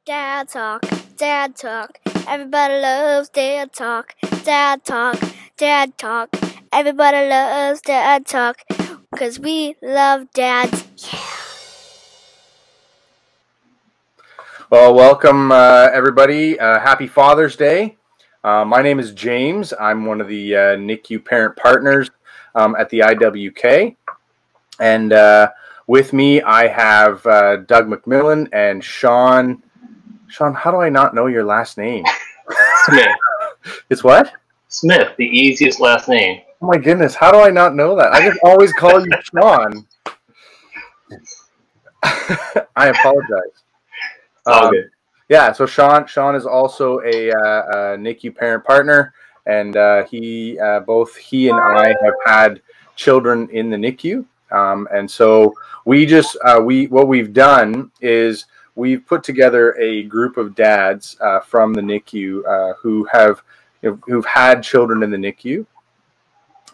Dad talk, dad talk. Everybody loves dad talk, dad talk, dad talk. Everybody loves dad talk, 'cause we love dads. Yeah. Well, welcome everybody. Happy Father's Day. My name is James. I'm one of the NICU parent partners at the IWK. And with me, I have Doug McMillan and Sean. Sean, how do I not know your last name? Smith. It's what? Smith, the easiest last name. Oh my goodness, how do I not know that? I just always call you Sean. I apologize. All good. Yeah, so Sean is also a NICU parent partner, and both he and I have had children in the NICU, and so what we've done is we've put together a group of dads from the NICU who've had children in the NICU,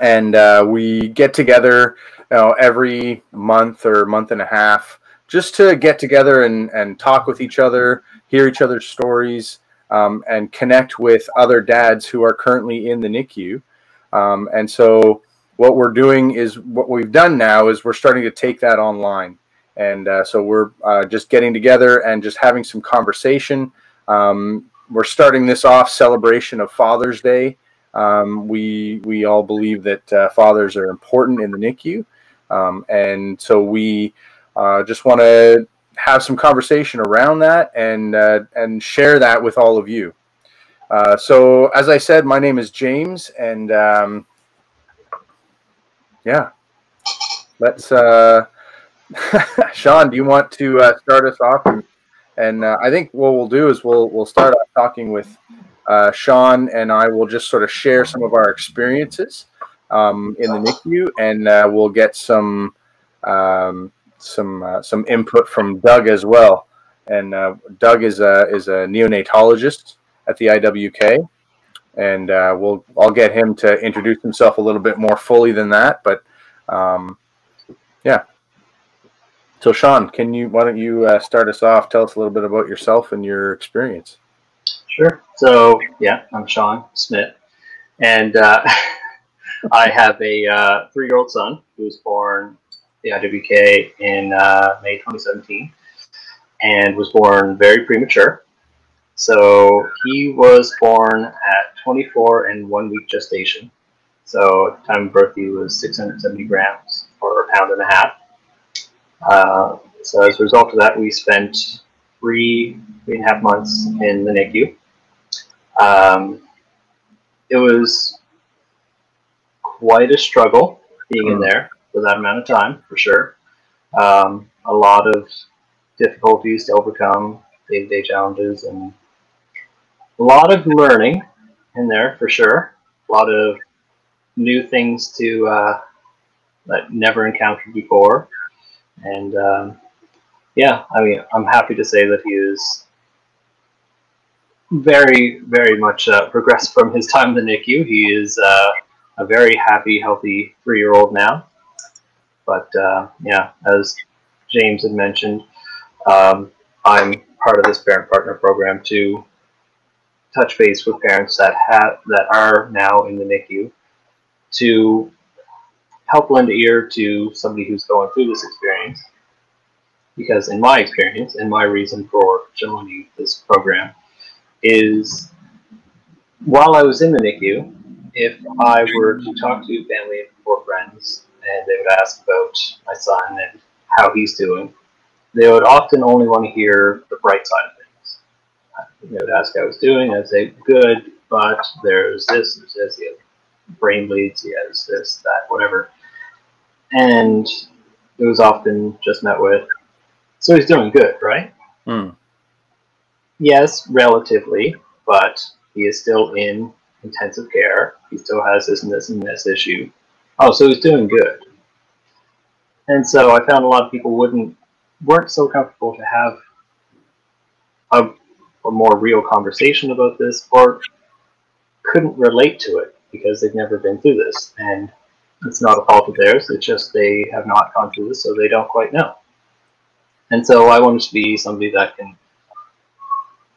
and we get together every month or month and a half just to get together and talk with each other, hear each other's stories, and connect with other dads who are currently in the NICU. And so what we've done now is we're starting to take that online. And so we're just getting together and just having some conversation. We're starting this off celebration of Father's Day. We all believe that fathers are important in the NICU. And so we just want to have some conversation around that and share that with all of you. So as I said, my name is James, and yeah, let's Sean, do you want to start us off? And I think what we'll do is we'll start off talking with Sean, and I will just sort of share some of our experiences in the NICU, and we'll get some input from Doug as well. And Doug is a neonatologist at the IWK, and I'll get him to introduce himself a little bit more fully than that. But yeah. So Sean, why don't you start us off? Tell us a little bit about yourself and your experience. Sure. So yeah, I'm Sean Smith, and I have a 3-year-old son who was born the IWK in May 2017, and was born very premature. So he was born at 24 and 1 week gestation. So at the time of birth, he was 670 grams, or a pound and a half. So as a result of that, we spent three and a half months in the NICU. It was quite a struggle being in there for that amount of time, for sure. A lot of difficulties to overcome, day-to-day challenges, and a lot of learning in there, for sure. A lot of new things that never encountered before. And yeah, I mean, I'm happy to say that he is very, very much progressed from his time in the NICU. He is a very happy, healthy 3-year-old now. But yeah, as James had mentioned, I'm part of this parent partner program to touch base with parents that are now in the NICU, to help lend an ear to somebody who's going through this experience. Because in my experience, and my reason for joining this program is, while I was in the NICU, if I were to talk to family or friends, and they would ask about my son and how he's doing, they would often only want to hear the bright side of things. They would ask how I was doing, I'd say, good, but there's this, he has brain bleeds, he has this, that, whatever. And it was often just met with, so he's doing good, right? Yes, relatively, but he is still in intensive care. He still has this and this and this issue. Oh, so he's doing good. And so I found a lot of people weren't so comfortable to have a more real conversation about this, or couldn't relate to it because they've never been through this. And it's not a fault of theirs, it's just they have not gone through this, so they don't quite know. And so I wanted to be somebody that can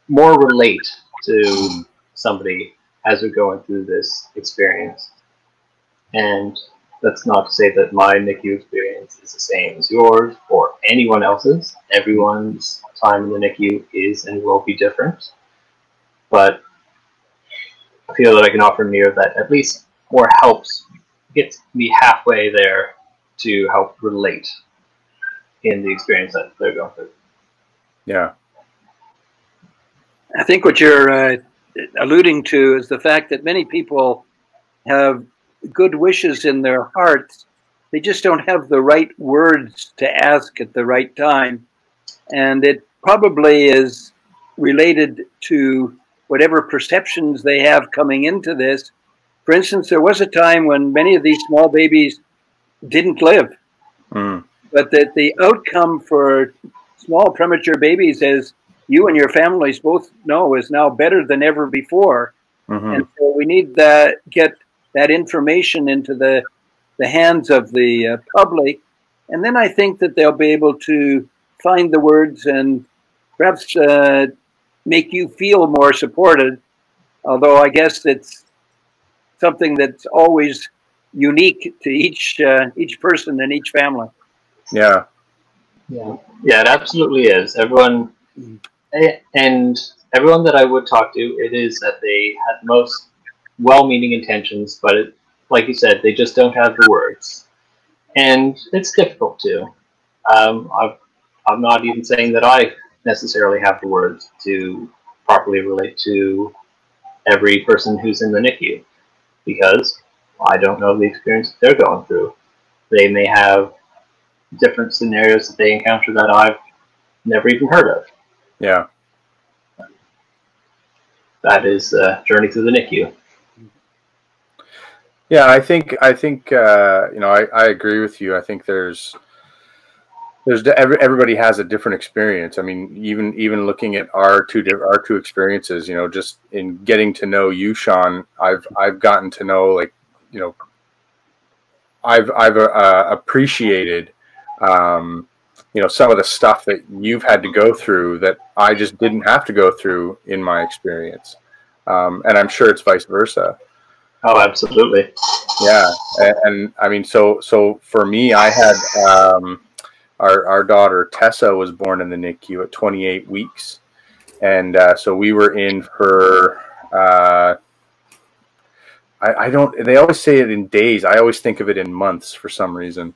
more relate to somebody as we're going through this experience. And that's not to say that my NICU experience is the same as yours or anyone else's. Everyone's time in the NICU is and will be different. But I feel that I can offer near that at least more helps, gets me halfway there to help relate in the experience that they're going through. Yeah. I think what you're alluding to is the fact that many people have good wishes in their hearts. They just don't have the right words to ask at the right time. And it probably is related to whatever perceptions they have coming into this. For instance, there was a time when many of these small babies didn't live, but that the outcome for small premature babies, as you and your families both know, is now better than ever before. And so we need to get that information into the hands of the public. And then I think that they'll be able to find the words and perhaps make you feel more supported. Although I guess it's something that's always unique to each person and each family. Yeah. Yeah, it absolutely is. Everyone, and everyone that I would talk to, it is that they had most well-meaning intentions, but it, like you said, they just don't have the words, and it's difficult to. I'm not even saying that I necessarily have the words to properly relate to every person who's in the NICU, because I don't know the experience that they're going through. They may have different scenarios that they encounter that I've never even heard of. Yeah. That is Journey Through the NICU. Yeah, I think you know, I agree with you. I think everybody has a different experience. I mean, even looking at our two experiences, you know, just in getting to know you, Sean, I've gotten to know, like, you know, I've appreciated you know, some of the stuff that you've had to go through that I just didn't have to go through in my experience, and I'm sure it's vice versa. Oh, absolutely. Yeah, and I mean, so for me, I had our daughter Tessa was born in the NICU at 28 weeks, and so we were in for I don't. They always say it in days. I always think of it in months for some reason.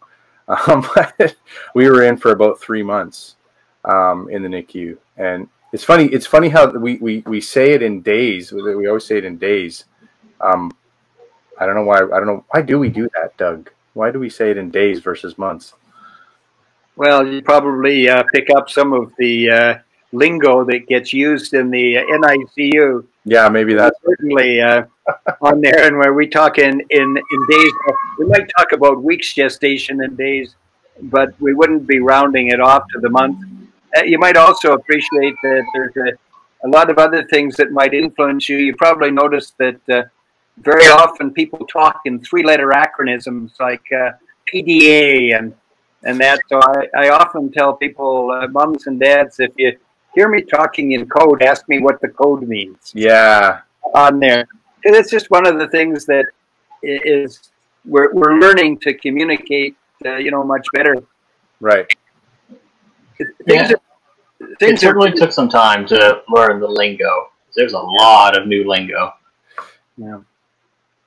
But we were in for about 3 months in the NICU, and it's funny. It's funny how we say it in days. We always say it in days. I don't know why. I don't know why do we do that, Doug? Why do we say it in days versus months? Well, you probably pick up some of the lingo that gets used in the NICU. Yeah, maybe that's certainly on there, and where we talk in days. We might talk about weeks gestation in days, but we wouldn't be rounding it off to the month. You might also appreciate that there's a lot of other things that might influence you. You probably noticed that very often people talk in 3-letter acronyms like PDA and that. So I often tell people, moms and dads, if you hear me talking in code, ask me what the code means. Yeah. On there. And it's just one of the things that is we're learning to communicate, you know, much better. Right. It certainly took some time to learn the lingo. There's a lot of new lingo. Yeah.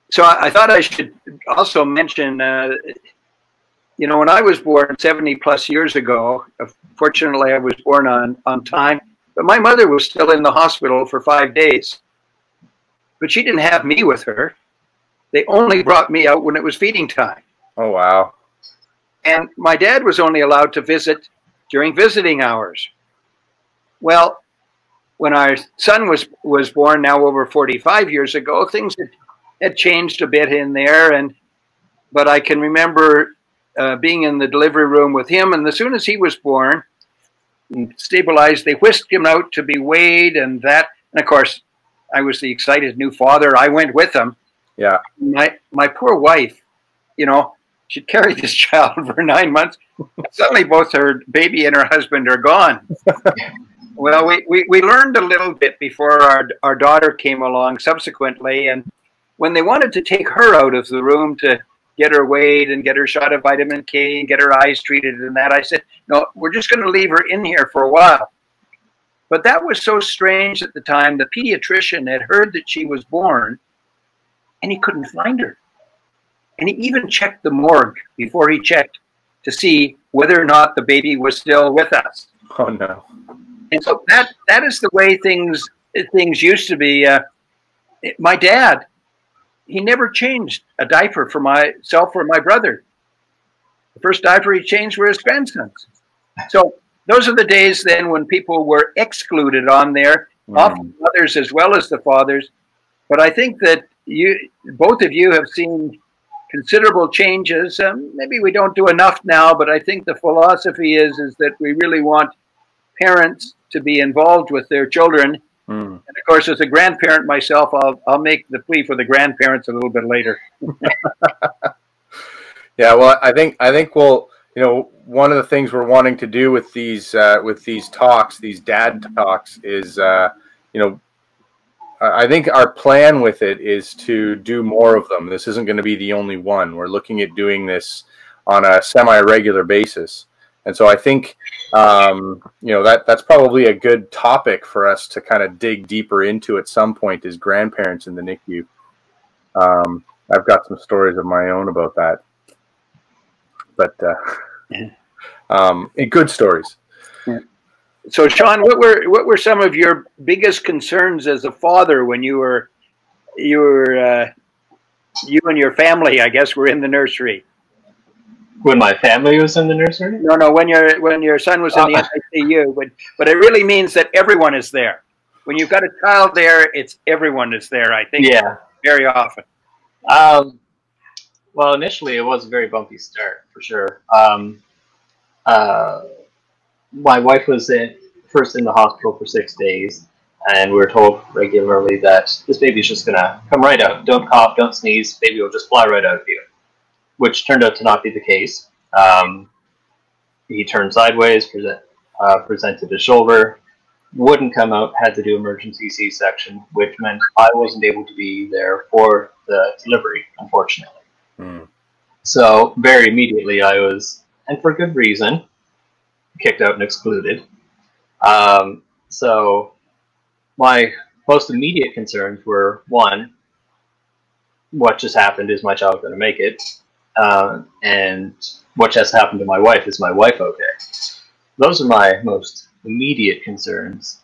So I thought I should also mention, you know, when I was born 70 plus years ago, fortunately I was born on time, but my mother was still in the hospital for 5 days. But she didn't have me with her. They only brought me out when it was feeding time. Oh, wow. And my dad was only allowed to visit during visiting hours. Well, when our son was born now over 45 years ago, things had changed a bit in there. But I can remember being in the delivery room with him. And as soon as he was born and stabilized, they whisked him out to be weighed and that. And of course, I was the excited new father. I went with him. Yeah. My poor wife, you know, she'd carried this child for 9 months. Suddenly both her baby and her husband are gone. Well, we learned a little bit before our daughter came along subsequently. And when they wanted to take her out of the room to get her weighed and get her shot of vitamin K and get her eyes treated and that, I said, no, we're just going to leave her in here for a while. But that was so strange at the time. The pediatrician had heard that she was born and he couldn't find her. And he even checked the morgue before he checked to see whether or not the baby was still with us. Oh, no. And so that is the way things used to be. My dad, he never changed a diaper for myself or my brother. The first diaper he changed were his grandsons. So those are the days then when people were excluded on there, often mothers as well as the fathers. But I think that both of you have seen considerable changes. Maybe we don't do enough now, but I think the philosophy is that we really want parents to be involved with their children. And of course, as a grandparent myself, I'll make the plea for the grandparents a little bit later. Yeah, well, I think we'll, one of the things we're wanting to do with these talks, these dad talks, is I think our plan with it is to do more of them. This isn't going to be the only one. We're looking at doing this on a semi-regular basis. And so I think, that's probably a good topic for us to kind of dig deeper into at some point, is grandparents in the NICU. I've got some stories of my own about that, but good stories. So, Sean, what were some of your biggest concerns as a father when you and your family, I guess, were in the nursery? When my family was in the nursery? No, when your son was in the NICU. But it really means that everyone is there. When you've got a child there, it's everyone is there, I think. Yeah. Very often. Well, initially, it was a very bumpy start, for sure. My wife was first in the hospital for 6 days, and we were told regularly that this baby's just going to come right out. Don't cough, don't sneeze, baby will just fly right out of you, which turned out to not be the case. He turned sideways, presented his shoulder, wouldn't come out, had to do emergency C-section, which meant I wasn't able to be there for the delivery, unfortunately. So very immediately I was, and for good reason, kicked out and excluded. So my most immediate concerns were, one, what just happened? Is my child going to make it? And what just happened to my wife? Is my wife okay? Those are my most immediate concerns.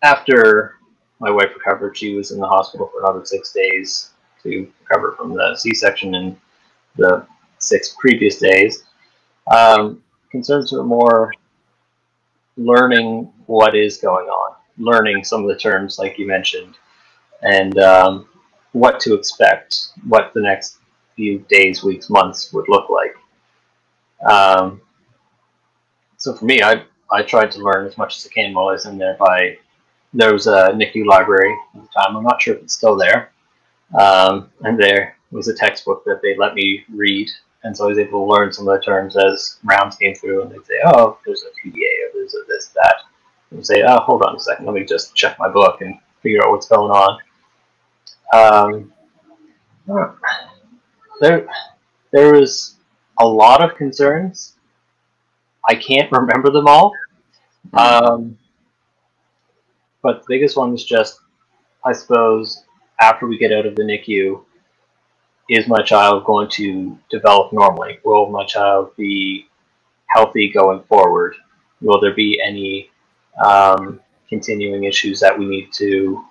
After my wife recovered, she was in the hospital for another 6 days to recover from the C-section in the 6 previous days. Concerns are more learning what is going on, learning some of the terms like you mentioned, and what to expect, what the next few days, weeks, months would look like. So for me, I tried to learn as much as I can while I was in there. There was a NICU library at the time. I'm not sure if it's still there. And there was a textbook that they let me read. And so I was able to learn some of the terms as rounds came through, and they'd say, oh, there's a PDA, or there's a this, that. And I'd say, oh, hold on a second, let me just check my book and figure out what's going on. There was a lot of concerns. I can't remember them all. But the biggest one was just, I suppose, after we get out of the NICU, is my child going to develop normally? Will my child be healthy going forward? Will there be any continuing issues that we need to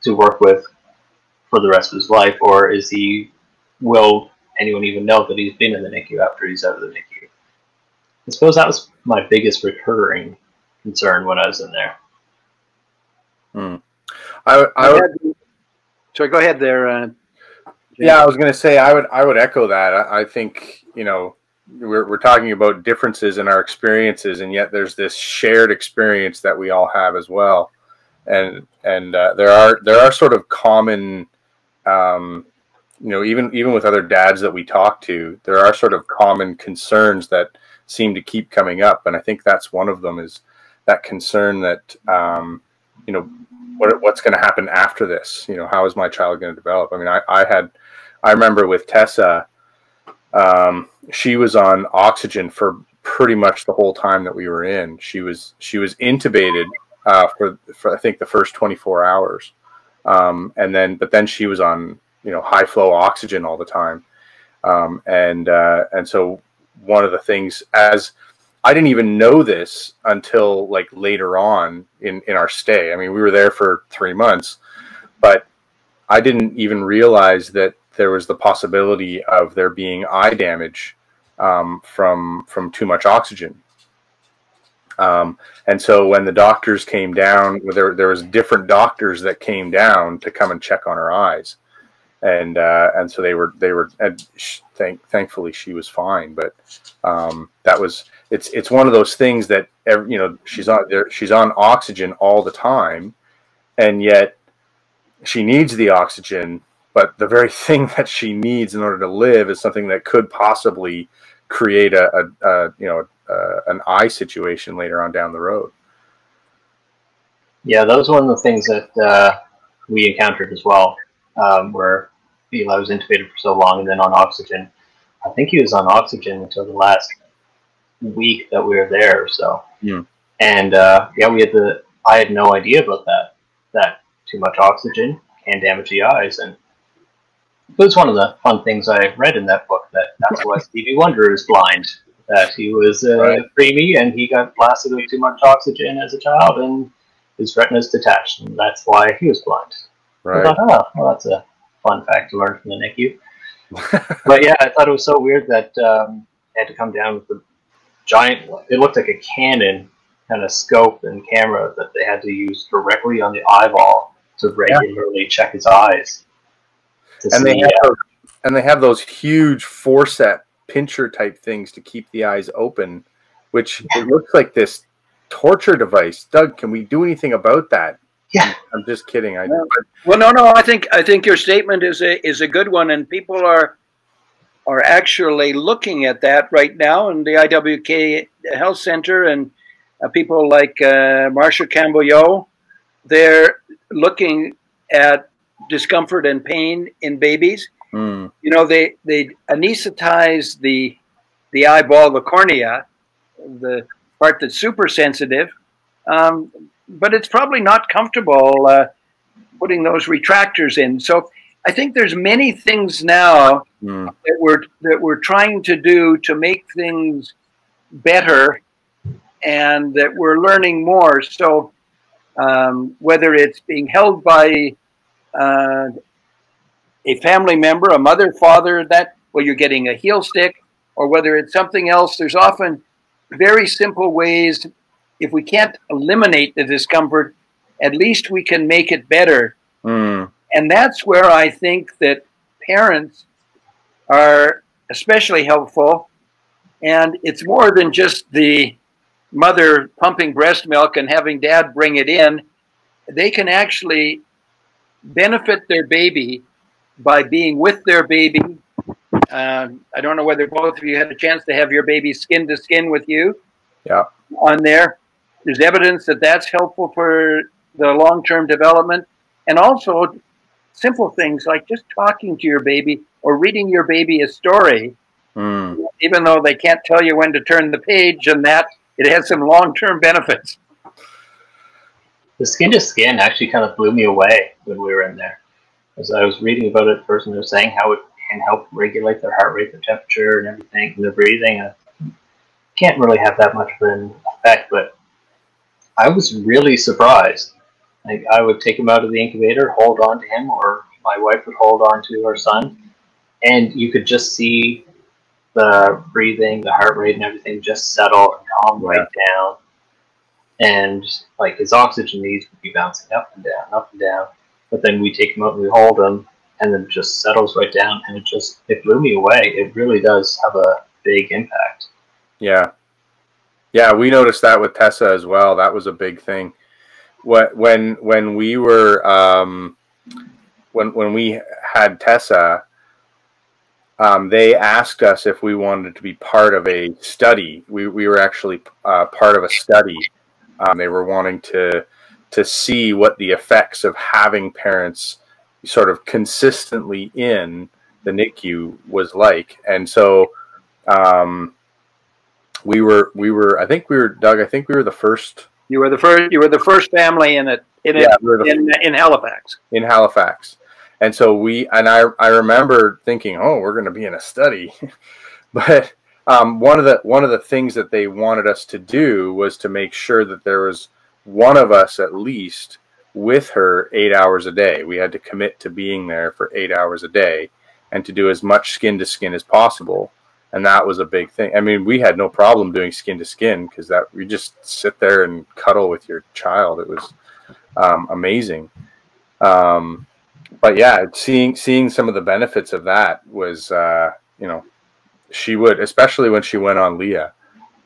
work with for the rest of his life? Or will anyone even know that he's been in the NICU after he's out of the NICU? I suppose that was my biggest recurring concern when I was in there. So go ahead there. Yeah, I was going to say I would echo that. I think we're talking about differences in our experiences, and yet there's this shared experience that we all have as well. And there are sort of common, even with other dads that we talk to, there are sort of common concerns that seem to keep coming up. And I think that's one of them, is that concern that, you know, what's going to happen after this? You know, how is my child going to develop? I mean, I remember with Tessa, she was on oxygen for pretty much the whole time that we were in. She was intubated for I think the first 24 hours. But then she was on, you know, high flow oxygen all the time. And so one of the things, as I didn't even know this until like later on in our stay. I mean, we were there for 3 months, but I didn't even realize that there was the possibility of there being eye damage from too much oxygen. And so when the doctors came down, there was different doctors that came down to come and check on her eyes, and so they were thankfully she was fine. But it's one of those things that you know, she's on oxygen all the time, and yet she needs the oxygen, but the very thing that she needs in order to live is something that could possibly create an eye situation later on down the road. Yeah, that was one of the things that we encountered as well, where Eli was intubated for so long and then on oxygen. I think he was on oxygen until the last week that we were there or so. Yeah. And I had no idea about that too much oxygen can damage the eyes. And it was one of the fun things I read in that book, that's why Stevie Wonder is blind. That he was preemie and he got blasted with too much oxygen as a child and his retinas detached, and that's why he was blind. Right. I thought, well, that's a fun fact to learn from the NICU. But yeah, I thought it was so weird that he had to come down with the giant, it looked like a Canon kind of scope and camera that they had to use directly on the eyeball to regularly check his eyes. They have those huge forceps pincher type things to keep the eyes open, which it looks like this torture device. Doug, can we do anything about that? Yeah, I'm just kidding. Well, no. I think your statement is a good one, and people are actually looking at that right now in the IWK Health Center, and people like Marsha Campbell-Yo, they're looking at discomfort and pain in babies. You know, they anesthetize the eyeball, the cornea, the part that's super sensitive, but it's probably not comfortable putting those retractors in. So I think there's many things now that we're trying to do to make things better, and that we're learning more. So whether it's being held by a family member, a mother, father, you're getting a heel stick, or whether it's something else, there's often very simple ways. If we can't eliminate the discomfort, at least we can make it better. And that's where I think that parents are especially helpful. And it's more than just the mother pumping breast milk and having dad bring it in. They can actually benefit their baby by being with their baby. I don't know whether both of you had a chance to have your baby skin to skin with you. Yeah. On there, there's evidence that that's helpful for the long-term development, and also simple things like just talking to your baby or reading your baby a story, even though they can't tell you when to turn the page, and that it has some long-term benefits. The skin to skin actually kind of blew me away when we were in there. As I was reading about it, the person was saying how it can help regulate their heart rate, their temperature, and everything, and their breathing. Can't really have that much of an effect, but I was really surprised. Like, I would take him out of the incubator, hold on to him, or my wife would hold on to her son, and you could just see the breathing, the heart rate, and everything just settle and calm right down. And like his oxygen needs would be bouncing up and down. But then we take him out and we hold him, and then it just settles right down, and it blew me away. It really does have a big impact. Yeah. Yeah, we noticed that with Tessa as well. That was a big thing. When we were when we had Tessa, they asked us if we wanted to be part of a study. We were actually part of a study. They were wanting to see what the effects of having parents sort of consistently in the NICU was like. And so we were I think we were, Doug, I think we were the first. You were the first family in Halifax. In Halifax. And so I remember thinking, oh, we're going to be in a study. But one of the things that they wanted us to do was to make sure that there was one of us at least with her 8 hours a day. We had to commit to being there for 8 hours a day and to do as much skin to skin as possible. And that was a big thing. I mean, we had no problem doing skin to skin because you just sit there and cuddle with your child. It was amazing. But yeah, seeing some of the benefits of that was, she would, especially when she went on Leah,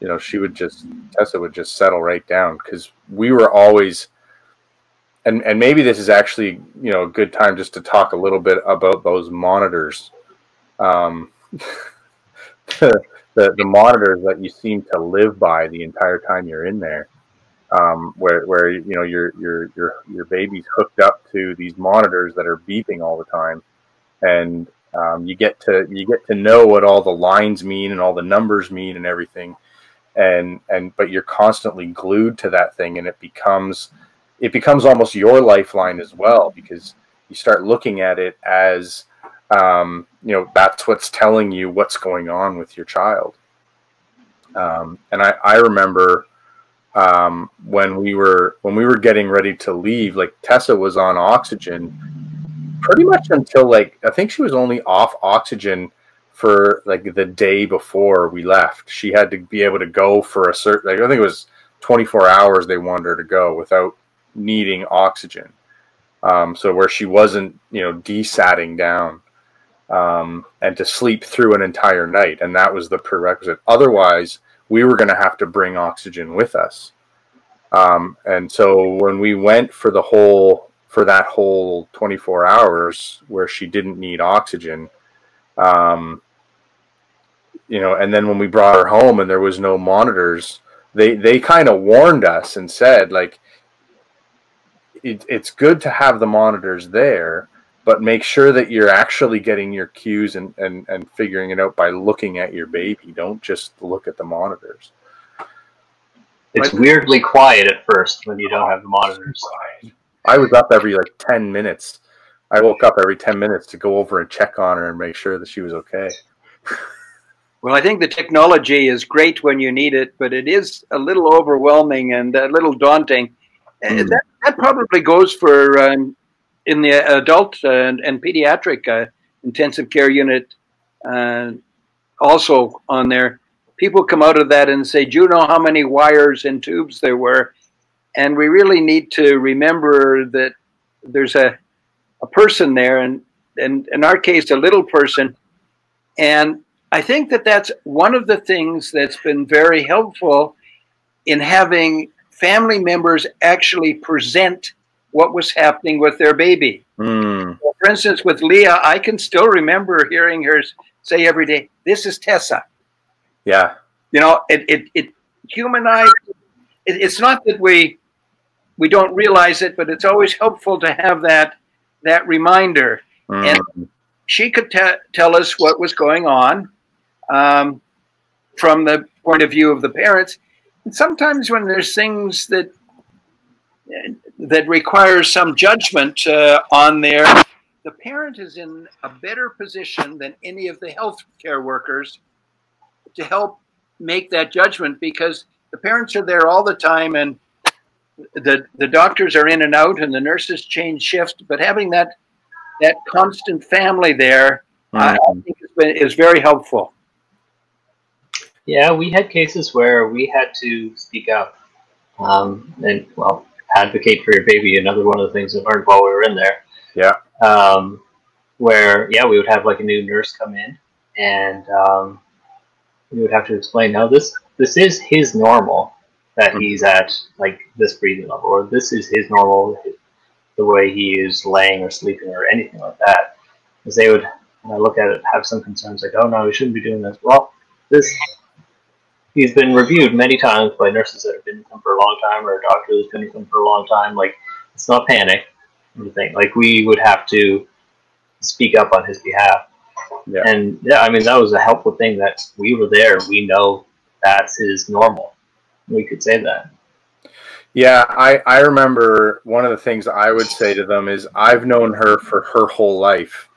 Tessa would just settle right down, because we were always, and maybe this is actually, a good time just to talk a little bit about those monitors. The monitors that you seem to live by the entire time you're in there, where your baby's hooked up to these monitors that are beeping all the time, and you get to know what all the lines mean and all the numbers mean and everything, but you're constantly glued to that thing, and it becomes almost your lifeline as well, because you start looking at it as that's what's telling you what's going on with your child. And I remember when we were getting ready to leave, like, Tessa was on oxygen pretty much until, like, I think she was only off oxygen for like the day before we left. She had to be able to go for a certain, like, I think it was 24 hours they wanted her to go without needing oxygen. So where she wasn't, desatting down, and to sleep through an entire night. And that was the prerequisite. Otherwise, we were going to have to bring oxygen with us. And so when we went for that whole 24 hours where she didn't need oxygen, and then when we brought her home and there was no monitors, they kind of warned us and said, like, it's good to have the monitors there, but make sure that you're actually getting your cues and figuring it out by looking at your baby. Don't just look at the monitors. It's weirdly quiet at first when you don't have the monitors. I was up every 10 minutes. I woke up every 10 minutes to go over and check on her and make sure that she was okay. Well, I think the technology is great when you need it, but it is a little overwhelming and a little daunting. And that probably goes for in the adult and pediatric intensive care unit, also on there. People come out of that and say, do you know how many wires and tubes there were? And we really need to remember that there's a person there, and in our case, a little person. And I think that that's one of the things that's been very helpful in having family members actually present what was happening with their baby. So for instance, with Leah, I can still remember hearing her say every day, "This is Tessa." Yeah. It humanized. It's not that we don't realize it, but it's always helpful to have that reminder. And she could tell us what was going on from the point of view of the parents. And sometimes when there's things that require some judgment on there, the parent is in a better position than any of the healthcare workers to help make that judgment, because the parents are there all the time, and the doctors are in and out, and the nurses change shift. But having that constant family there, I think is very helpful. Yeah, we had cases where we had to speak up and, well, advocate for your baby. Another one of the things we learned while we were in there. Yeah. Where, we would have like a new nurse come in, and we would have to explain, now this is his normal, that he's at like this breathing level, or this is his normal, the way he is laying or sleeping or anything like that. Because they would and I look at it, have some concerns like, oh no, we shouldn't be doing this. Well, this he's been reviewed many times by nurses that have been with him for a long time, or a doctor who's been with him for a long time. Like, it's not panic or anything. Like, we would have to speak up on his behalf. Yeah. And yeah, I mean, that was a helpful thing that we were there. We know that's his normal. We could say that. Yeah, I remember one of the things I would say to them is, I've known her for her whole life.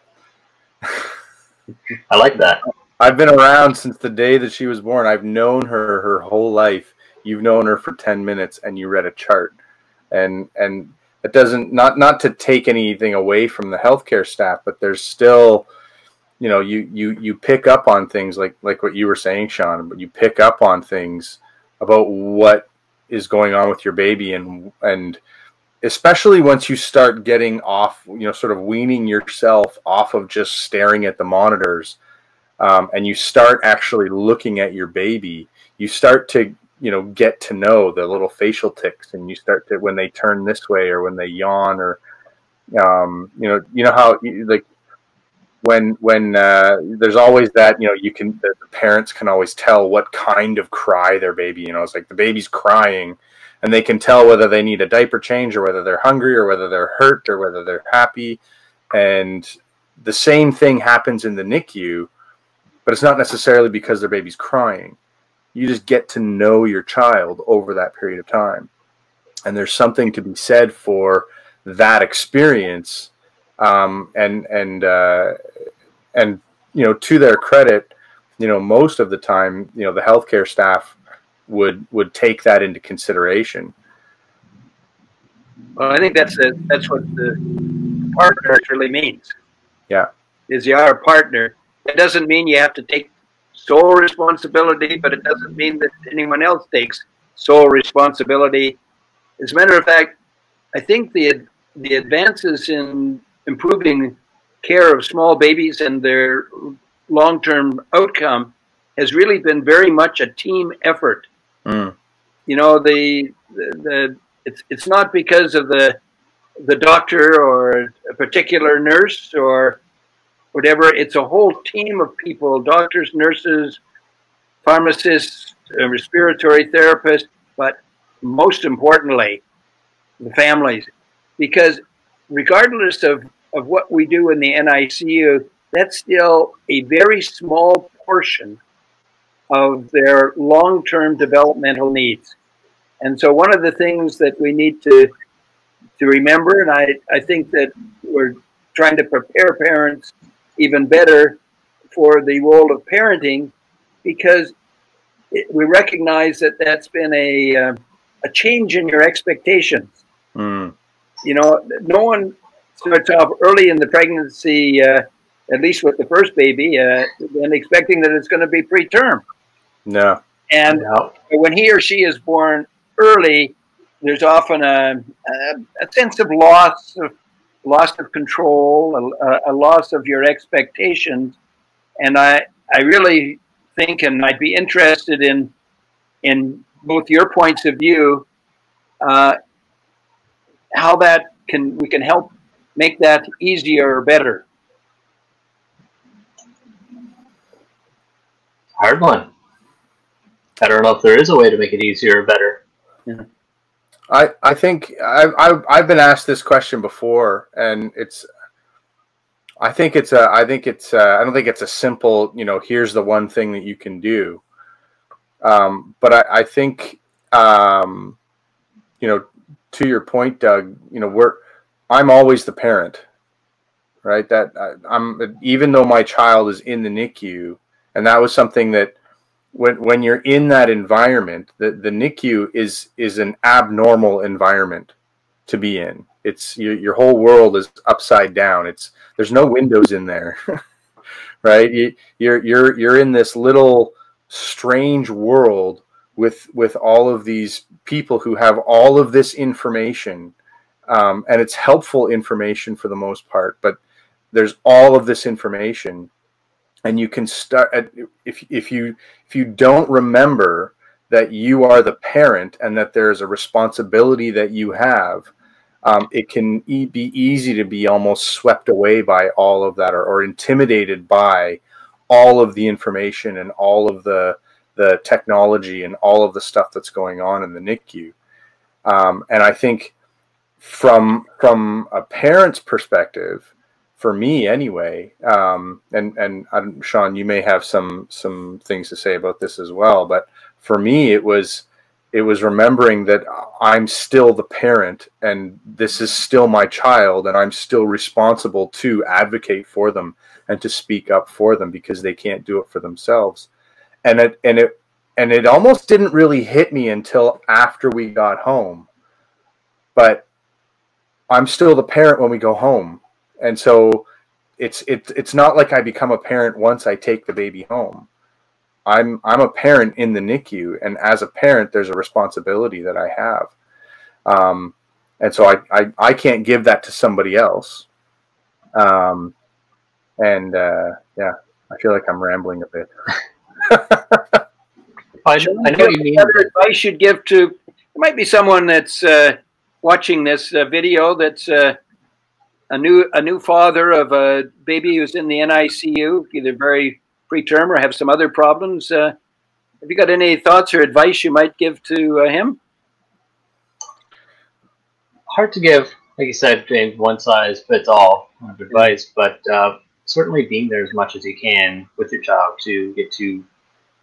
I like that. I've been around since the day that she was born. I've known her whole life. You've known her for 10 minutes and you read a chart. And it doesn't, not to take anything away from the healthcare staff, but there's still, you know, you pick up on things like what you were saying, Sean, but you pick up on things about what is going on with your baby, and especially once you start getting off, you know, sort of weaning yourself off of just staring at the monitors, and you start actually looking at your baby, you start to, you know, get to know the little facial tics, and you start to, when they turn this way or when they yawn, or you know how, like, when there's always that, you know, the parents can always tell what kind of cry their baby, you know, it's like the baby's crying and they can tell whether they need a diaper change or whether they're hungry or whether they're hurt or whether they're happy. And the same thing happens in the NICU, but it's not necessarily because their baby's crying. You just get to know your child over that period of time. And there's something to be said for that experience. And you know, to their credit, you know, most of the time, you know, the healthcare staff would take that into consideration. Well, I think that's what the partner really means. Yeah, is you are a partner. It doesn't mean you have to take sole responsibility, but it doesn't mean that anyone else takes sole responsibility. As a matter of fact, I think the advances in improving care of small babies and their long-term outcome has really been very much a team effort. Mm. You know, it's not because of the doctor or a particular nurse or whatever. It's a whole team of people: doctors, nurses, pharmacists, respiratory therapists, but most importantly, the families. Because regardless of what we do in the NICU, that's still a very small portion of their long-term developmental needs. And so one of the things that we need to remember, and I think that we're trying to prepare parents even better for the role of parenting, because we recognize that that's been a change in your expectations. Mm. You know, no one starts off early in the pregnancy, at least with the first baby, and expecting that it's going to be preterm. No. And when he or she is born early, there's often a sense of loss of control, a loss of your expectations. And I really think, and I'd be interested in both your points of view, how that we can help make that easier or better. Hard one. I don't know if there is a way to make it easier or better. Yeah. I think I've been asked this question before, and I don't think it's a simple, you know, here's the one thing that you can do. But I think, you know, to your point, Doug, you know, I'm always the parent, right? That even though my child is in the NICU, and that was something that when you're in that environment, the NICU is an abnormal environment to be in. It's your whole world is upside down. There's no windows in there, right? You're in this little strange world with all of these people who have all of this information, and it's helpful information for the most part, but there's all of this information, and you can start if you don't remember that you are the parent and that there's a responsibility that you have, it can be easy to be almost swept away by all of that, or intimidated by all of the information and all of the technology and all of the stuff that's going on in the NICU. And I think from a parent's perspective, for me anyway, and Sean, you may have some things to say about this as well, but for me, it was remembering that I'm still the parent, and this is still my child, and I'm still responsible to advocate for them and to speak up for them because they can't do it for themselves. And it almost didn't really hit me until after we got home, but I'm still the parent when we go home. And so it's not like I become a parent once I take the baby home. I'm a parent in the NICU, and as a parent, there's a responsibility that I have, and so I can't give that to somebody else. Yeah, I feel like I'm rambling a bit. I know you mean. Other advice you'd give to, there might be someone that's watching this video that's a new father of a baby who's in the NICU, either very preterm or have some other problems. Have you got any thoughts or advice you might give to him? Hard to give, like you said, James, one size fits all of advice, but certainly being there as much as you can with your child to get to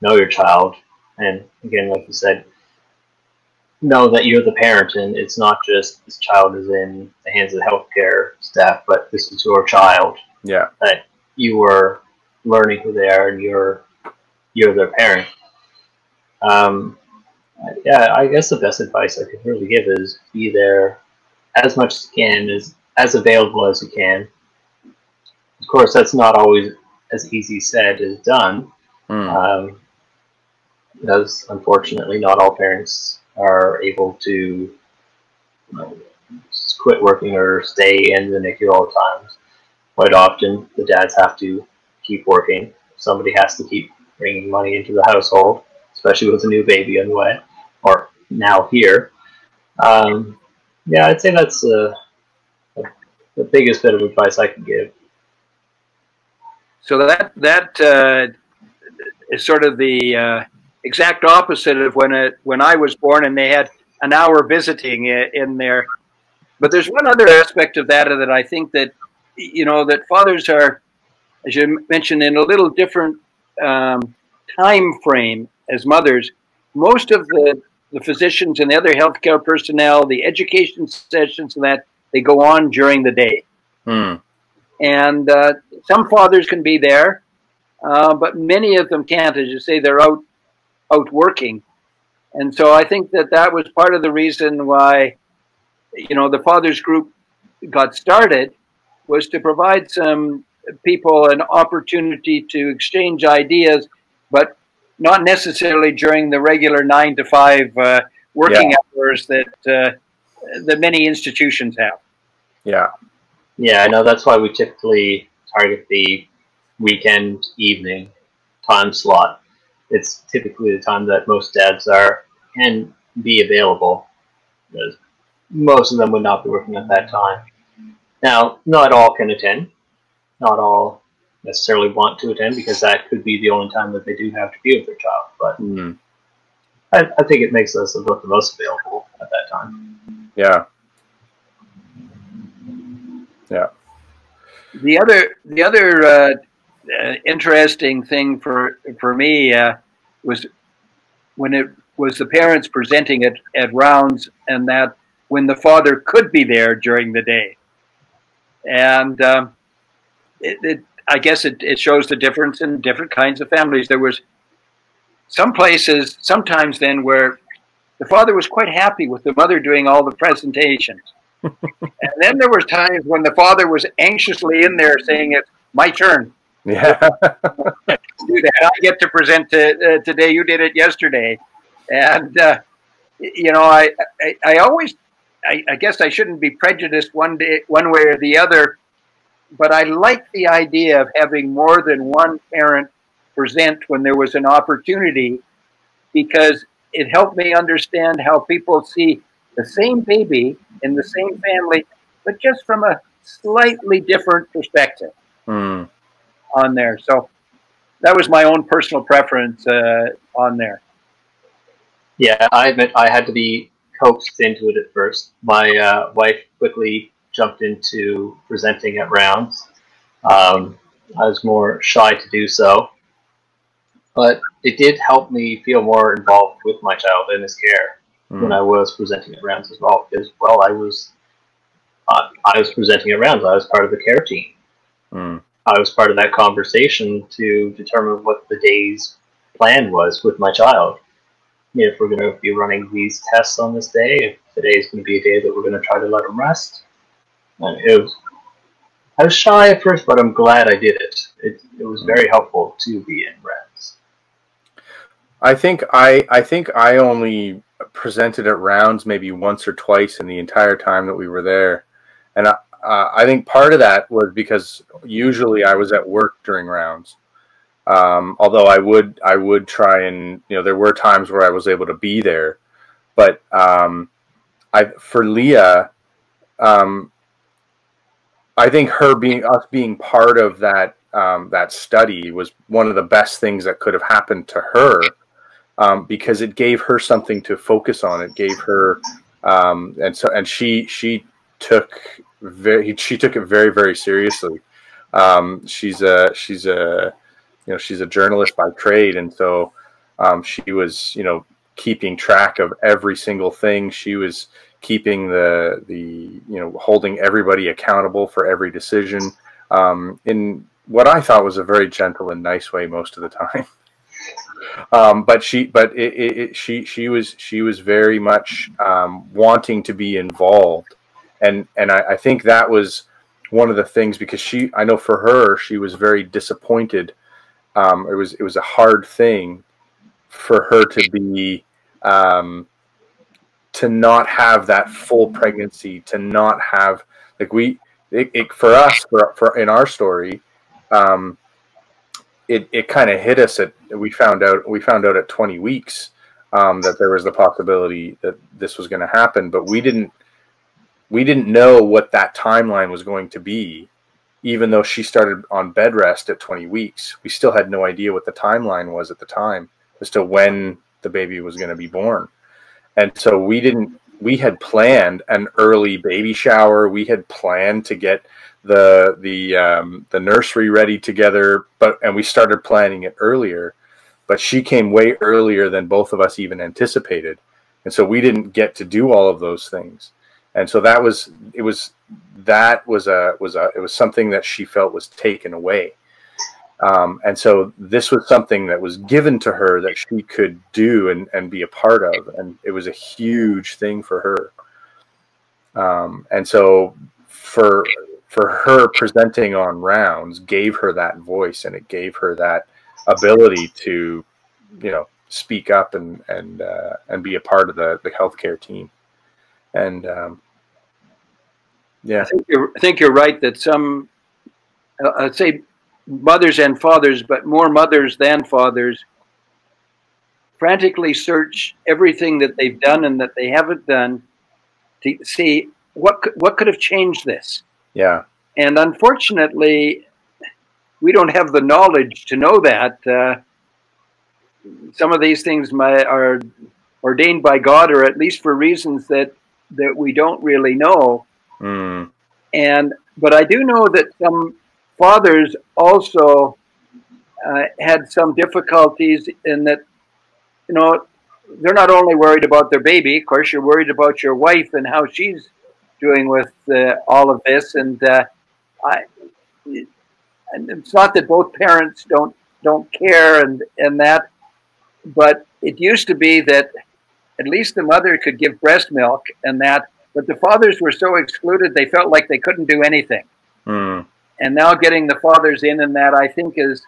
know your child. And again, like you said, know that you're the parent, and it's not just this child is in the hands of the healthcare staff, but this is your child. Yeah. That you are learning who they are, and you're their parent. Yeah, I guess the best advice I could really give is be there as much as you can, as available as you can. Of course, that's not always as easy said as done. Because unfortunately, not all parents are able to quit working or stay in the NICU all the time. Quite often, the dads have to keep working. Somebody has to keep bringing money into the household, especially with a new baby on the way, or now here. Yeah, I'd say that's the biggest bit of advice I can give. So that is sort of the exact opposite of when I was born, and they had an hour visiting in there. But there's one other aspect of that I think that, that fathers are, as you mentioned, in a little different time frame as mothers. Most of the physicians and the other healthcare personnel, the education sessions and that, they go on during the day. And some fathers can be there, but many of them can't. As you say, they're out working. And so I think that was part of the reason why, the fathers group got started, was to provide some people an opportunity to exchange ideas, but not necessarily during the regular 9 to 5 working hours that many institutions have. Yeah, I know. That's why we typically target the weekend evening time slot. It's typically the time that most dads can be available, because most of them would not be working at that time. Now, not all can attend. Not all necessarily want to attend, because that could be the only time that they do have to be with their child. But I think it makes us look the most available at that time. Yeah. The other interesting thing for me was when it was the parents presenting it at rounds, and that when the father could be there during the day, and I guess it shows the difference in different kinds of families. There was some places sometimes then where the father was quite happy with the mother doing all the presentations. And then there were times when the father was anxiously in there saying, "It's my turn. Yeah. Do that. I get to present today. You did it yesterday." And I guess I shouldn't be prejudiced one way or the other, but I like the idea of having more than one parent present when there was an opportunity, because it helped me understand how people see the same baby in the same family, but just from a slightly different perspective Mm. on there. So that was my own personal preference on there. Yeah, I admit I had to be coaxed into it at first. My wife quickly jumped into presenting at rounds. I was more shy to do so, but it did help me feel more involved with my child in his care when I was presenting at rounds as well. Because I was presenting at rounds. I was part of the care team. Mm. I was part of that conversation to determine what the day's plan was with my child. If we're going to be running these tests on this day, if today is going to be a day that we're going to try to let him rest. And I was shy at first, but I'm glad I did it. It was very helpful to be in REMS. I think I only presented at rounds maybe once or twice in the entire time that we were there, and I think part of that was because usually I was at work during rounds. Although I would try and, there were times where I was able to be there, but for Leah, I think us being part of that that study was one of the best things that could have happened to her, because it gave her something to focus on. It gave her, and she took it very, very seriously. She's a she's a journalist by trade, and so she was keeping track of every single thing. She was keeping the holding everybody accountable for every decision, in what I thought was a very gentle and nice way most of the time. But she was very much wanting to be involved, and I think that was one of the things, because I know for her, she was very disappointed. It was a hard thing for her to be, to not have that full pregnancy, to not have, like, for us, for in our story, it kind of hit us we found out at 20 weeks, that there was the possibility that this was going to happen, but we didn't know what that timeline was going to be. Even though she started on bed rest at 20 weeks, we still had no idea what the timeline was at the time as to when the baby was going to be born. And so we had planned an early baby shower. We had planned to get the nursery ready together, and we started planning it earlier, but she came way earlier than both of us even anticipated. And so we didn't get to do all of those things. And so it was something that she felt was taken away. And so this was something that was given to her that she could do and be a part of. And it was a huge thing for her. And so for her, presenting on rounds gave her that voice, and it gave her that ability to, speak up and be a part of the healthcare team. And yeah, I think you're right that some, I'd say mothers and fathers, but more mothers than fathers, frantically search everything that they've done and that they haven't done to see what could have changed this. Yeah. And unfortunately, we don't have the knowledge to know that. Some of these things are ordained by God, or at least for reasons that we don't really know. Mm. But I do know that some fathers also had some difficulties in that, they're not only worried about their baby. Of course, you're worried about your wife and how she's doing with all of this. And it's not that both parents don't care and that, but it used to be that at least the mother could give breast milk and that, but the fathers were so excluded they felt like they couldn't do anything. Mm. And now getting the fathers in and that, I think, has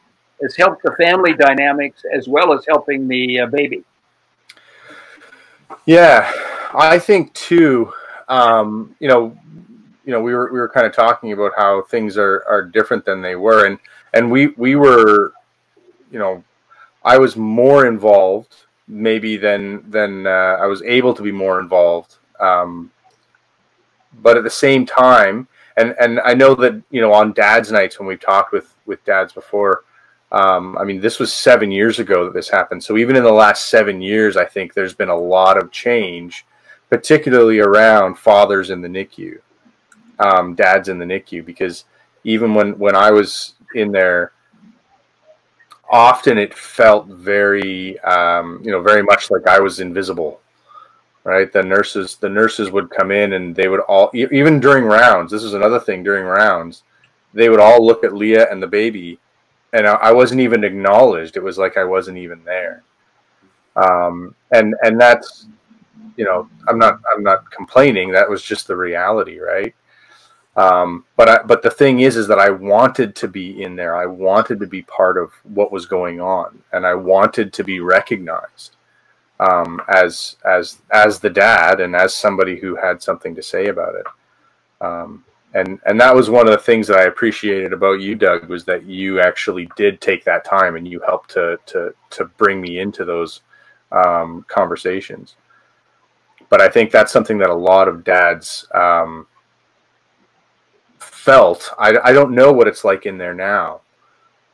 helped the family dynamics as well as helping the baby. Yeah, I think too. We were kind of talking about how things are different than they were, and we were, I was more involved maybe than I was able to be more involved But at the same time, and I know that, you know, on dads nights when we've talked with dads before, I mean, this was 7 years ago that this happened. So even in the last 7 years, I think there's been a lot of change, particularly around fathers in the NICU, dads in the NICU, because even when I was in there, often it felt very, you know, very much like I was invisible, right? The nurses would come in and they would all, even during rounds, this is another thing, during rounds, they would all look at Leah and the baby, and I wasn't even acknowledged. It was like I wasn't even there. And that's, you know, I'm not complaining. That was just the reality, right? But the thing is that I wanted to be in there. I wanted to be part of what was going on, and I wanted to be recognized as the dad and as somebody who had something to say about it. And that was one of the things that I appreciated about you, Doug, was that you actually did take that time and you helped to bring me into those conversations. But I think that's something that a lot of dads felt. I don't know what it's like in there now.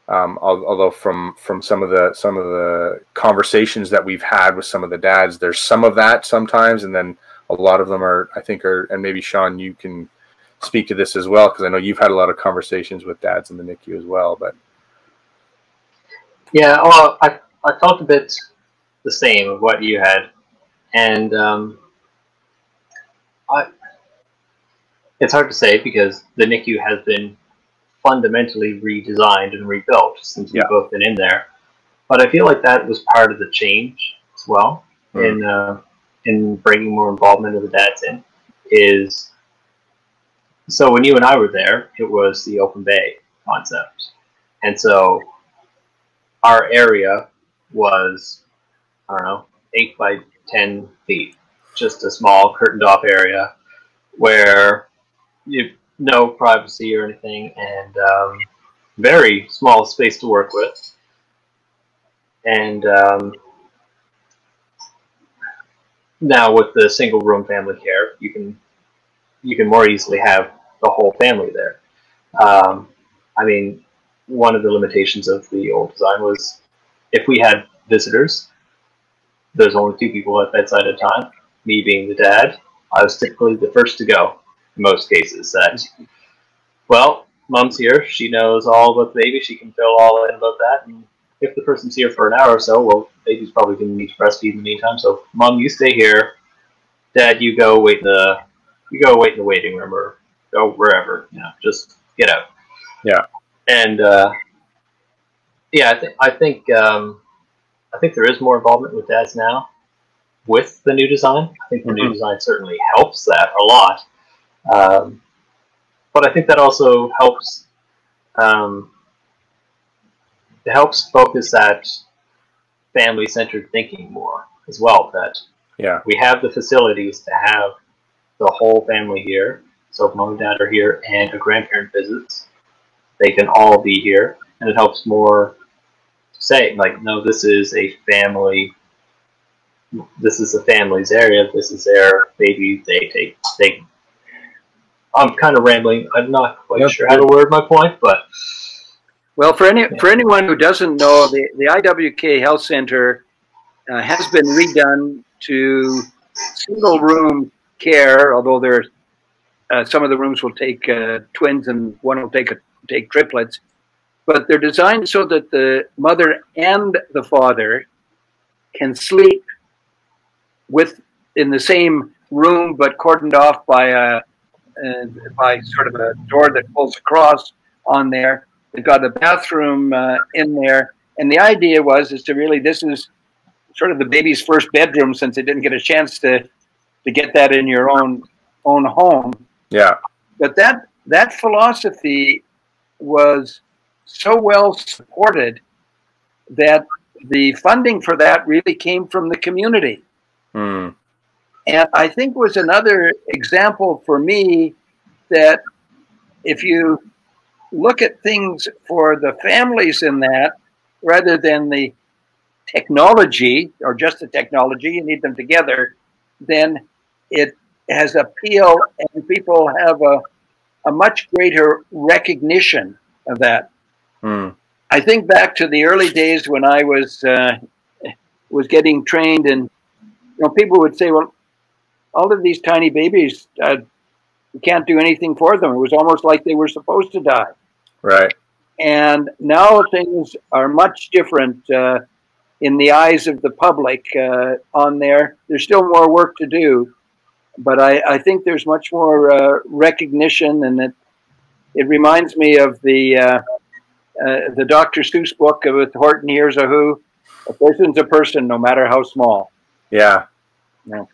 Although from some of the conversations that we've had with some of the dads, there's some of that sometimes, and then a lot of them are, I think, and maybe Sean, you can speak to this as well, because I know you've had a lot of conversations with dads in the NICU as well. But yeah, well, I felt a bit the same of what you had, and it's hard to say because the NICU has been fundamentally redesigned and rebuilt since we've both been in there. But I feel like that was part of the change as well in bringing more involvement of the dads in. Is so when you and I were there, it was the open bay concept, and so our area was, I don't know, 8 by 10 feet, just a small curtained off area where you no privacy or anything, and very small space to work with. And now with the single room family care, you can more easily have the whole family there. I mean, one of the limitations of the old design was if we had visitors, there's only 2 people at bedside at a time. Me being the dad, I was typically the first to go in most cases. That, well, mom's here, she knows all about the baby, she can fill all in about that, and if the person's here for an hour or so, well, baby's probably going to need to breastfeed in the meantime, so mom, you stay here, dad, you go wait in the waiting room, or go wherever, you know, just get out. yeah. And yeah, I think there is more involvement with dads now with the new design. I think the new design certainly helps that a lot. But I think that also helps. It helps focus that family-centered thinking more as well. That we have the facilities to have the whole family here. So if mom and dad are here and a grandparent visits, they can all be here, and it helps more say, like, no, this is a family. This is the family's area. This is their baby. They. I'm kind of rambling. I'm not quite sure how to word my point, but well, for anyone who doesn't know, the IWK Health Center has been redone to single room care. Although there's some of the rooms will take twins and one will take triplets, but they're designed so that the mother and the father can sleep in the same room, but cordoned off by sort of a door that pulls across on there. They've got a bathroom in there, and the idea is to really, this is sort of the baby's first bedroom, since they didn't get a chance to get that in your own home. Yeah. But that philosophy was so well supported that the funding for that really came from the community. And I think was another example for me that if you look at things for the families in that, rather than the technology or just the technology, you need them together, then it has appeal, and people have a much greater recognition of that. Mm. I think back to the early days when I was getting trained, and people would say, "Well, all of these tiny babies, you can't do anything for them." It was almost like they were supposed to die. Right. And now things are much different in the eyes of the public on there. There's still more work to do, but I think there's much more recognition, and it reminds me of the Dr. Seuss book with Horton Hears a Who. A person's a person, no matter how small. Yeah. Yeah,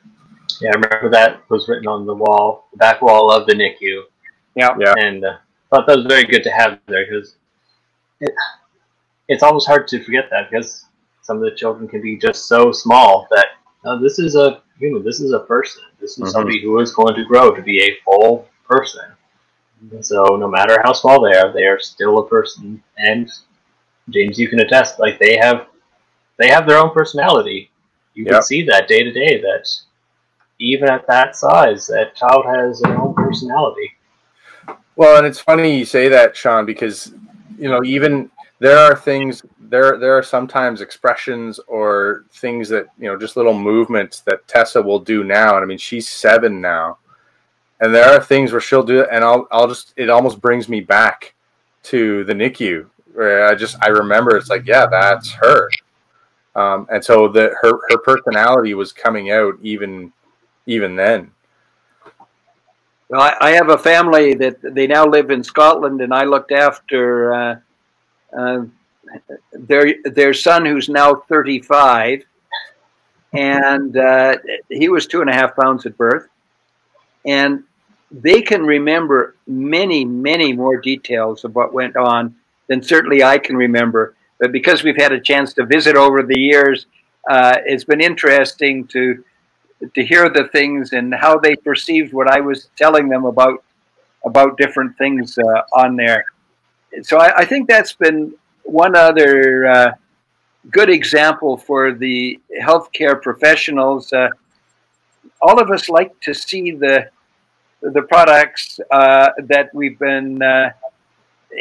I remember that was written on the wall, the back wall of the NICU. Yeah. And thought that was very good to have there, because it's almost hard to forget that, because some of the children can be just so small that this is a human, this is a person, this is somebody who is going to grow to be a full person. And so no matter how small they are still a person. And James, you can attest, like they have their own personality. You can see that day to day, that even at that size, that child has their own personality. Well, and it's funny you say that, Sean, because even there are things, there are sometimes expressions or things that just little movements that Tessa will do now, and I mean she's 7 now, and there are things where she'll do it, and I'll just, it almost brings me back to the NICU where I remember it's like, yeah, that's her, and so her personality was coming out even then. Well, I have a family that they now live in Scotland, and I looked after their son, who's now 35, and he was 2.5 pounds at birth, and they can remember many, many more details of what went on than certainly I can remember. But because we've had a chance to visit over the years, it's been interesting to hear the things and how they perceived what I was telling them about different things on there. So I think that's been one other good example for the healthcare professionals. All of us like to see the products that we've been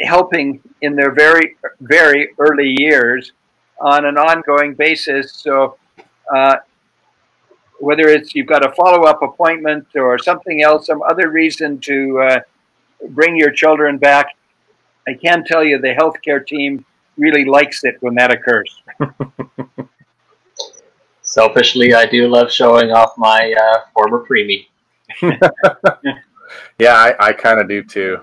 helping in their very, very early years on an ongoing basis. So whether it's you've got a follow-up appointment or something else, some other reason to bring your children back, I can tell you the healthcare team really likes it when that occurs. Selfishly, I do love showing off my former preemie. Yeah, I kind of do too.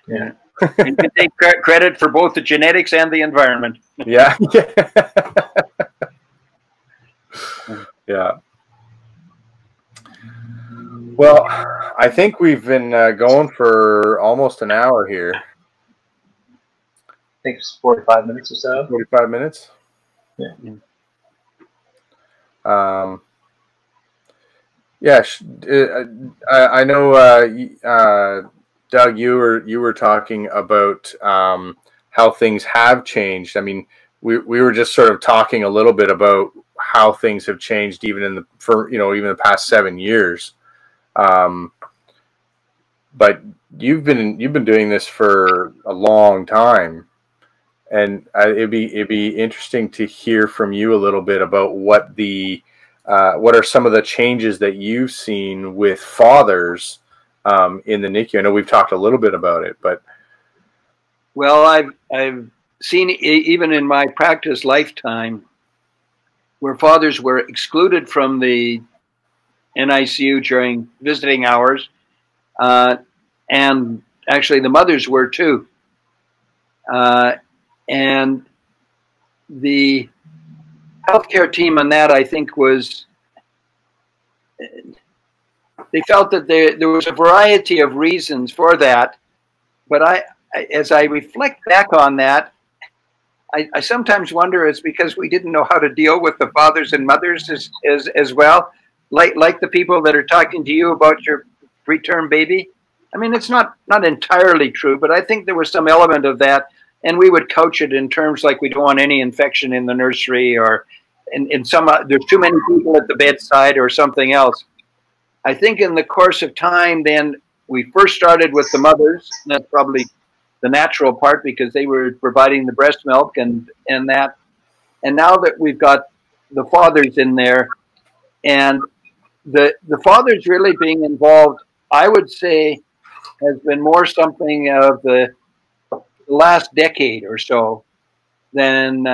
Yeah. And you can take credit for both the genetics and the environment. Yeah. Yeah. Well, I think we've been going for almost an hour here. I think it's 45 minutes or so. 45 minutes? Yeah. Yeah, I know, Doug, you were talking about how things have changed. I mean, we were just sort of talking a little bit about how things have changed even even the past 7 years. But you've been doing this for a long time, and it'd be interesting to hear from you a little bit about what are some of the changes that you've seen with fathers in the NICU. I know we've talked a little bit about it, but well, I've seen even in my practice lifetime where fathers were excluded from the NICU during visiting hours, and actually the mothers were too. And the healthcare team on that, I think, they felt that there was a variety of reasons for that. But as I reflect back on that, I sometimes wonder it's because we didn't know how to deal with the fathers and mothers as well. Like the people that are talking to you about your preterm baby. I mean, it's not entirely true, but I think there was some element of that. And we would couch it in terms like we don't want any infection in the nursery, or in some there's too many people at the bedside or something else. I think in the course of time, then we first started with the mothers. And that's probably the natural part because they were providing the breast milk and that. And now that we've got the fathers in there, and the fathers really being involved, I would say, has been more something of the last decade or so than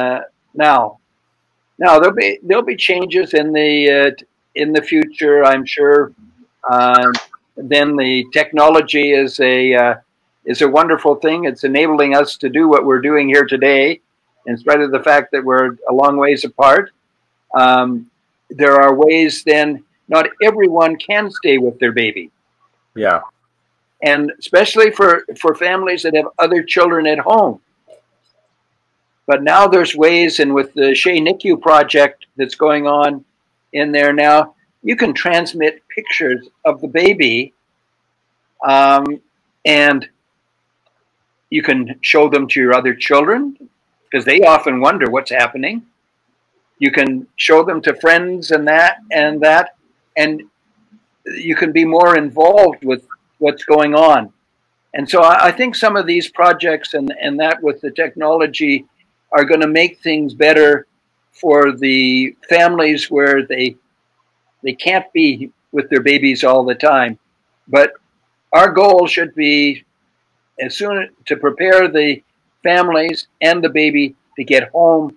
now. Now there'll be changes in the future, I'm sure. Then the technology is a wonderful thing. It's enabling us to do what we're doing here today, in spite of the fact that we're a long ways apart. There are ways then not everyone can stay with their baby. Yeah. And especially for families that have other children at home. But now there's ways, and with the Shea NICU project that's going on in there now, you can transmit pictures of the baby, and you can show them to your other children because they often wonder what's happening. You can show them to friends and you can be more involved with what's going on. And so I think some of these projects and that with the technology are going to make things better for the families where they can't be with their babies all the time. But our goal should be as soon to prepare the families and the baby to get home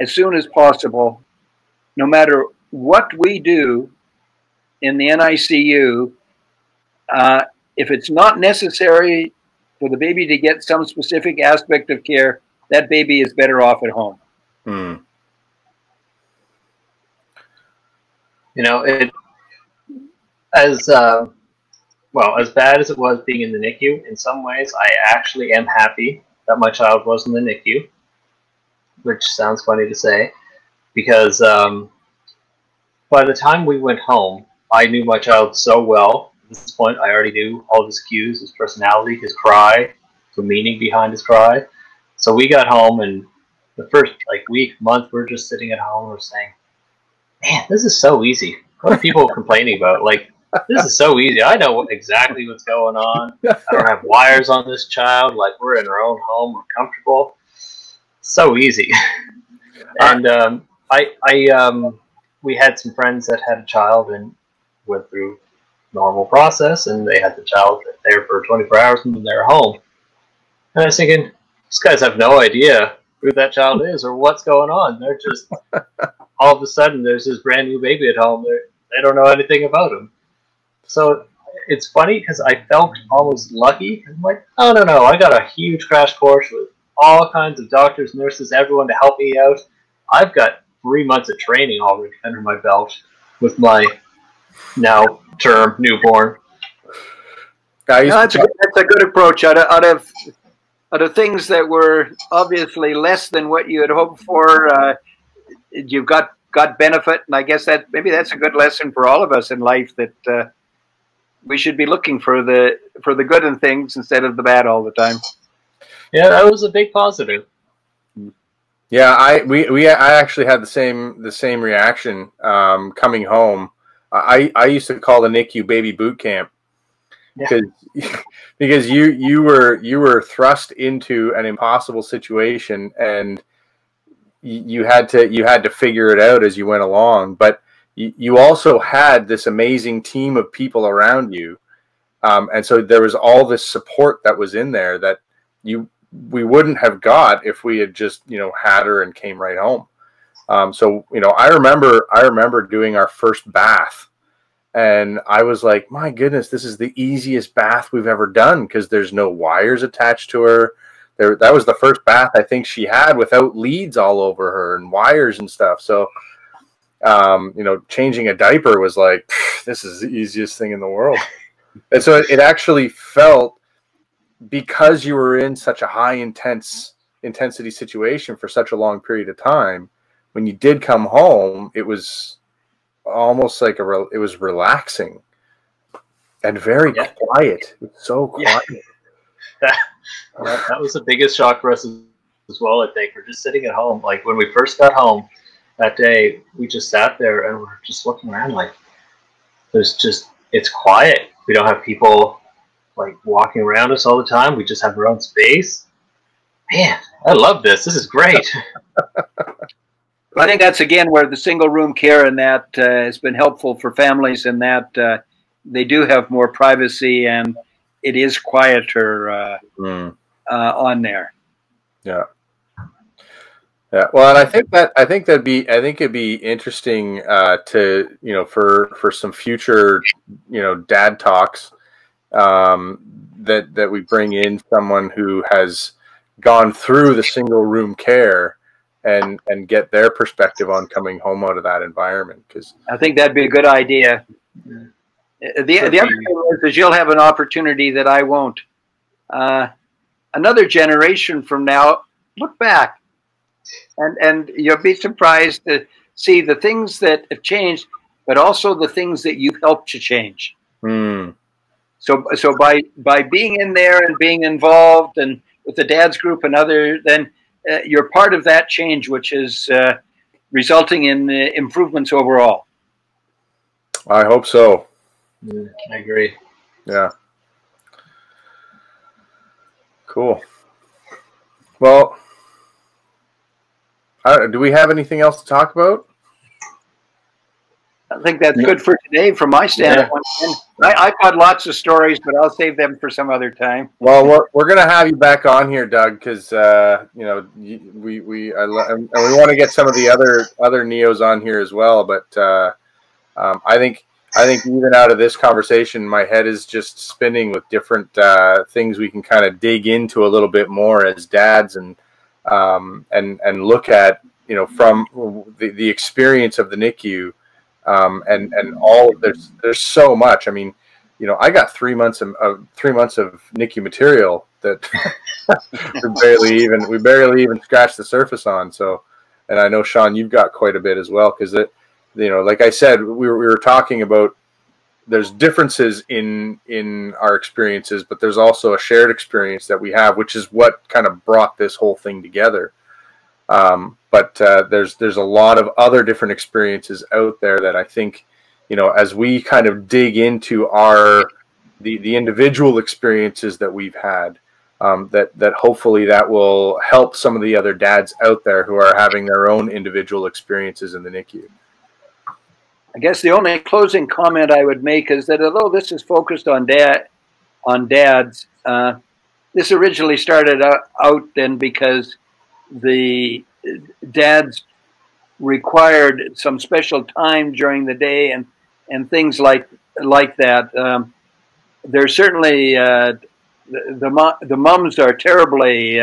as soon as possible, no matter what we do in the NICU. If it's not necessary for the baby to get some specific aspect of care, that baby is better off at home. Mm. You know, as bad as it was being in the NICU, in some ways, I actually am happy that my child was in the NICU, which sounds funny to say, because by the time we went home, I knew my child so well. At this point, I already knew all of his cues, his personality, his cry, the meaning behind his cry. So we got home, and the first week, month, we're just sitting at home. We're saying, "Man, this is so easy." What are people complaining about? Like, this is so easy. I know exactly what's going on. I don't have wires on this child. Like, we're in our own home. We're comfortable. So easy. And we had some friends that had a child and went through normal process, and they had the child there for 24 hours and then they're home. And I was thinking, these guys have no idea who that child is or what's going on. They're just, all of a sudden, there's this brand new baby at home. They don't know anything about him. So it's funny because I felt almost lucky. I'm like, oh, no, I got a huge crash course with all kinds of doctors, nurses, everyone to help me out. I've got 3 months of training already under my belt with my now term newborn. That's a good approach. Out of things that were obviously less than what you had hoped for, you've got benefit, and I guess maybe that's a good lesson for all of us in life, that we should be looking for the good in things instead of the bad all the time. Yeah, that was a big positive. Yeah, I actually had the same reaction coming home. I used to call the NICU baby boot camp because you were thrust into an impossible situation, and you had to figure it out as you went along. But you also had this amazing team of people around you, and so there was all this support that was in there that we wouldn't have got if we had just had her and came right home. So I remember doing our first bath, and I was like, my goodness, this is the easiest bath we've ever done because there's no wires attached to her. That was the first bath I think she had without leads all over her and wires and stuff. So changing a diaper was like, this is the easiest thing in the world. And so it actually felt, because you were in such a high intensity situation for such a long period of time, when you did come home, it was almost like it was relaxing and very quiet. It was so quiet. That was the biggest shock for us as well, I think. We're just sitting at home. Like, when we first got home that day, we just sat there and we're just looking around like, there's just it's quiet. We don't have people like walking around us all the time. We just have our own space. Man, I love this. This is great. I think that's again where the single room care and that has been helpful for families, in that they do have more privacy and it is quieter on there. Yeah. Yeah. Well, and I think it'd be interesting to, you know, for some future, you know, dad talks, that we bring in someone who has gone through the single room care and get their perspective on coming home out of that environment. Because I think that'd be a good idea. The other thing is you'll have an opportunity that I won't. Another generation from now, look back, and you'll be surprised to see the things that have changed, but also the things that you've helped to change. So by being in there and being involved and with the dad's group and other, then you're part of that change, which is resulting in improvements overall. I hope so. I agree. Yeah. Cool. Well, do we have anything else to talk about? I think that's good for today from my standpoint. Yeah. I've got lots of stories, but I'll save them for some other time. Well, we're going to have you back on here, Doug, because you know, we want to get some of the other neos on here as well. But I think even out of this conversation, my head is just spinning with different things we can kind of dig into a little bit more as dads, and look at, you know, from the experience of the NICU. And all of there's so much. I mean, you know, I got 3 months of NICU material that we barely even scratched the surface on. So, and I know, Sean, you've got quite a bit as well, because it, you know, like I said, we were talking about, there's differences in our experiences, but there's also a shared experience that we have, which is what kind of brought this whole thing together. But there's a lot of other different experiences out there that I think, you know, as we kind of dig into the individual experiences that we've had, that hopefully that will help some of the other dads out there who are having their own individual experiences in the NICU. I guess the only closing comment I would make is that although this is focused on dads, this originally started out then because the dads required some special time during the day and things like that. There's certainly the mums are terribly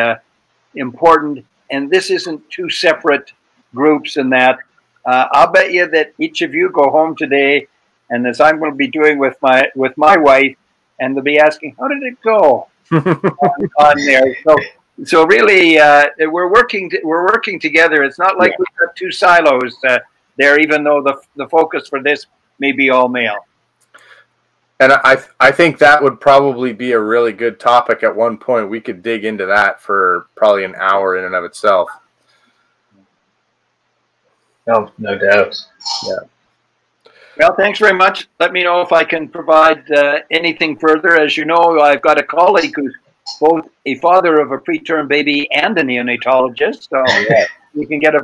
important, and this isn't two separate groups in that. I'll bet you that each of you go home today, and as I'm going to be doing with my wife, and they'll be asking, how did it go on there? So really, we're working together. It's not like we've got two silos there, even though the focus for this may be all male. And I think that would probably be a really good topic at one point. We could dig into that for probably an hour in and of itself. No doubt. Yeah. Well, thanks very much. Let me know if I can provide anything further. As you know, I've got a colleague who's both a father of a preterm baby and a neonatologist, so you can get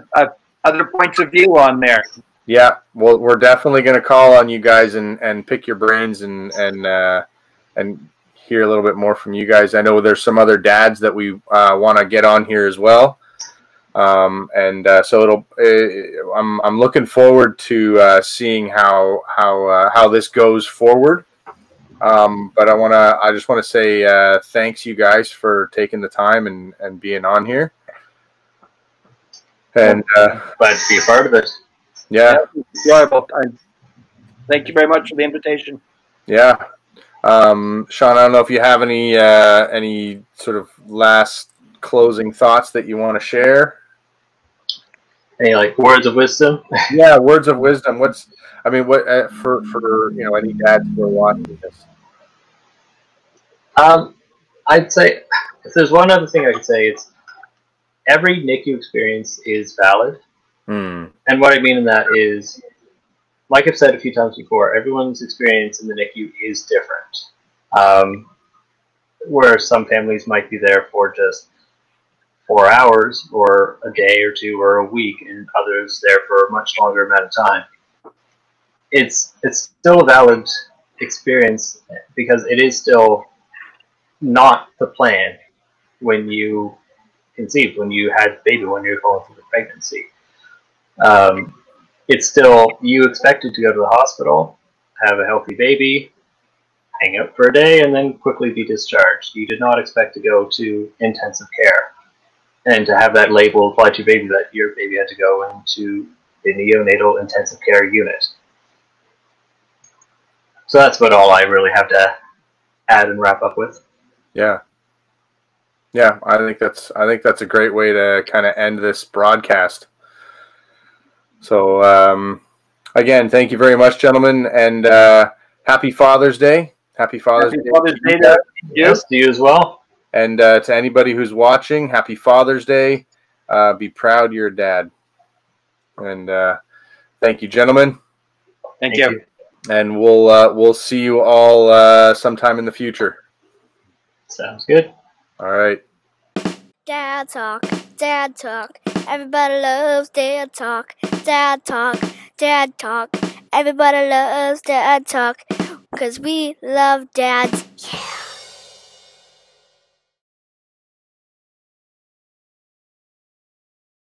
other points of view on there. Yeah, well, we're definitely going to call on you guys and pick your brains and hear a little bit more from you guys. I know there's some other dads that we want to get on here as well. So I'm looking forward to seeing how this goes forward. But I just want to say thanks, you guys, for taking the time and being on here. And glad to be a part of it. Yeah, enjoyable. Thank you very much for the invitation. Yeah, Sean, I don't know if you have any sort of last closing thoughts that you want to share. Any like words of wisdom? Yeah, words of wisdom. What for you know, any dads who are watching this? I'd say if there's one other thing I could say, it's every NICU experience is valid. And what I mean in that is like I've said a few times before, everyone's experience in the NICU is different. Where some families might be there for just 4 hours or a day or two or a week, and others there for a much longer amount of time. It's still a valid experience because it is still not the plan when you conceived, when you had the baby, when you're going through the pregnancy. It's still, you expected to go to the hospital, have a healthy baby, hang out for a day, and then quickly be discharged. You did not expect to go to intensive care and to have that label applied to your baby that your baby had to go into the neonatal intensive care unit. So that's about all I really have to add and wrap up with. Yeah. Yeah, I think that's a great way to kind of end this broadcast. So again, thank you very much, gentlemen, and happy Father's Day. Happy Father's Day. Father's Day to you. Yes, to you as well. And to anybody who's watching, happy Father's Day. Be proud you're a dad. And thank you, gentlemen. Thank you. And we'll see you all sometime in the future. Sounds good. All right. Dad talk, dad talk. Everybody loves dad talk, dad talk, dad talk. Everybody loves dad talk, 'cause we love dads. Yeah.